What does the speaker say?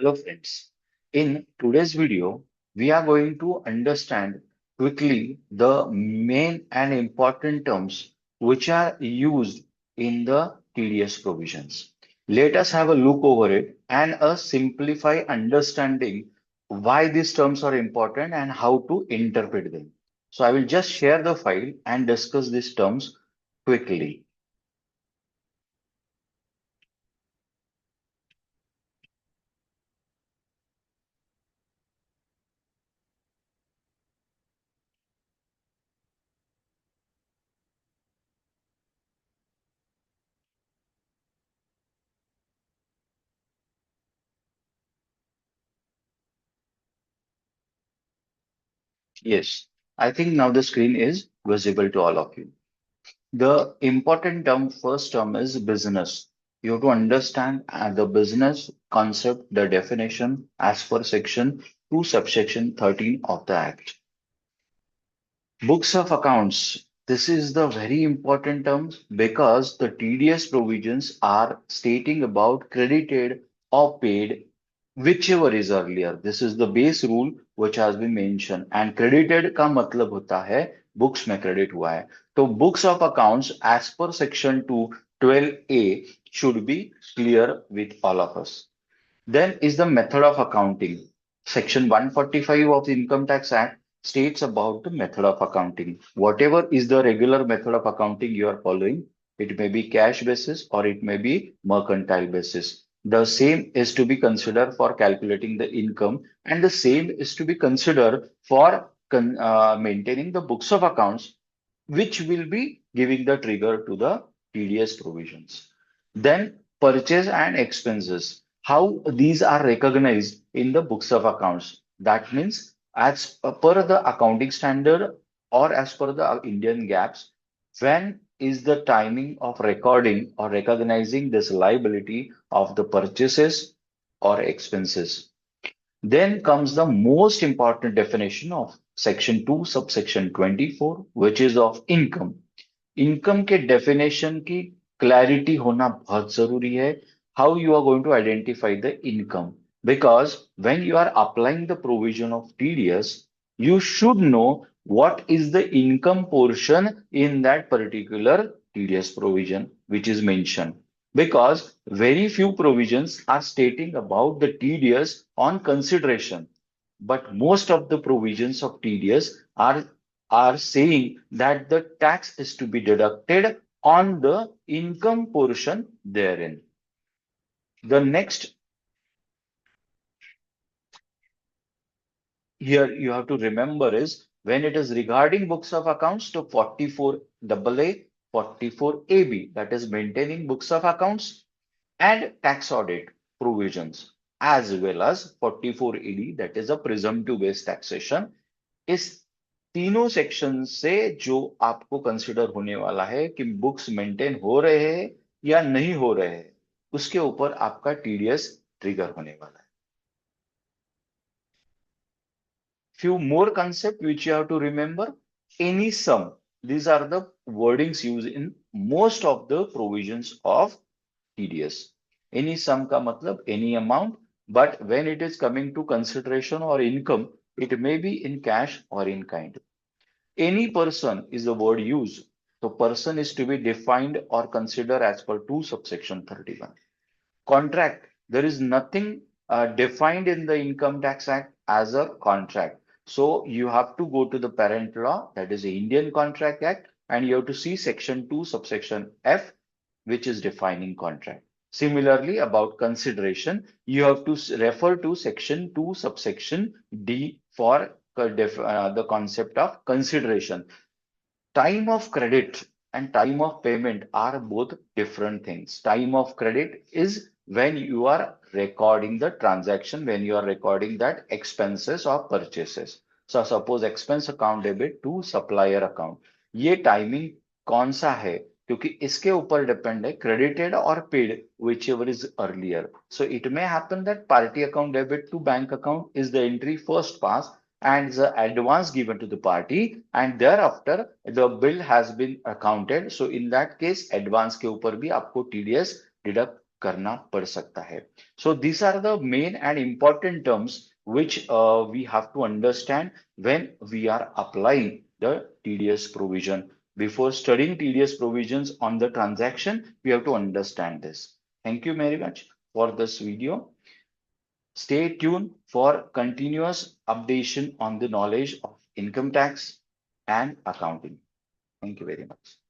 Hello friends. In today's video, we are going to understand quickly the main and important terms which are used in the TDS provisions. Let us have a look over it and a simplify understanding why these terms are important and how to interpret them. So I will just share the file and discuss these terms quickly. Yes, I think now the screen is visible to all of you. The important term, first term is business. You have to understand the business concept, the definition as per section 2 subsection 13 of the Act. Books of accounts. This is the very important term because the TDS provisions are stating about credited or paid, whichever is earlier. This is the base rule which has been mentioned. And credited का मतलब होता है books में credit हुआ है. तो books of accounts as per section 212A should be clear with all of us. Then is the method of accounting. Section 145 of the Income Tax Act states about the method of accounting. Whatever is the regular method of accounting you are following, it may be cash basis or it may be mercantile basis. The same is to be considered for calculating the income, and the same is to be considered for maintaining the books of accounts, which will be giving the trigger to the TDS provisions. Then purchase and expenses, how these are recognized in the books of accounts. That means as per the accounting standard or as per the Indian gaps, when is the timing of recording or recognizing this liability of the purchases or expenses. Then comes the most important definition of section 2 subsection 24, which is of income. Income के definition की clarity होना बहुत जरूरी है. How you are going to identify the income, because when you are applying the provision of TDS, you should know what is the income portion in that particular TDS provision which is mentioned, because very few provisions are stating about the TDS on consideration, but most of the provisions of TDS are saying that the tax is to be deducted on the income portion therein. The next, here you have to remember is when it is regarding books of accounts to 44AA, 44AB, that is maintaining books of accounts and tax audit provisions, as well as 44AD, that is a presumptive based taxation. इस तीनों section से जो आपको consider होने वाला है कि books maintain हो रहे हैं या नहीं हो रहे हैं, उसके ऊपर आपका टीडीएस ट्रिगर होने वाला है. Few more concepts which you have to remember. Any sum, these are the wordings used in most of the provisions of TDS. Any sum का मतलब any amount, but when it is coming to consideration or income, it may be in cash or in kind. Any person is the word used. So person is to be defined or considered as per 2 subsection 31. Contract, there is nothing defined in the Income Tax Act as a contract. So you have to go to the parent law, that is the Indian Contract Act, and you have to see section 2 subsection F, which is defining contract. Similarly, about consideration, you have to refer to section 2 subsection D for the concept of consideration. Time of credit and time of payment are both different things. Time of credit is when you are recording the transaction, when you are recording that expenses or purchases. So suppose expense account debit to supplier account. ये timing कौन सा है, क्योंकि इसके ऊपर depend है credited or paid, whichever is earlier. So it may happen that party account debit to bank account is the entry first pass and the advance given to the party, and thereafter the bill has been accounted. So in that case advance के ऊपर भी आपको TDS deduct करना पड़ सकता है. So these are the main and important terms which we have to understand when we are applying the TDS provision. Before studying TDS provisions on the transaction, we have to understand this. Thank you very much for this video. Stay tuned for continuous updation on the knowledge of income tax and accounting. Thank you very much.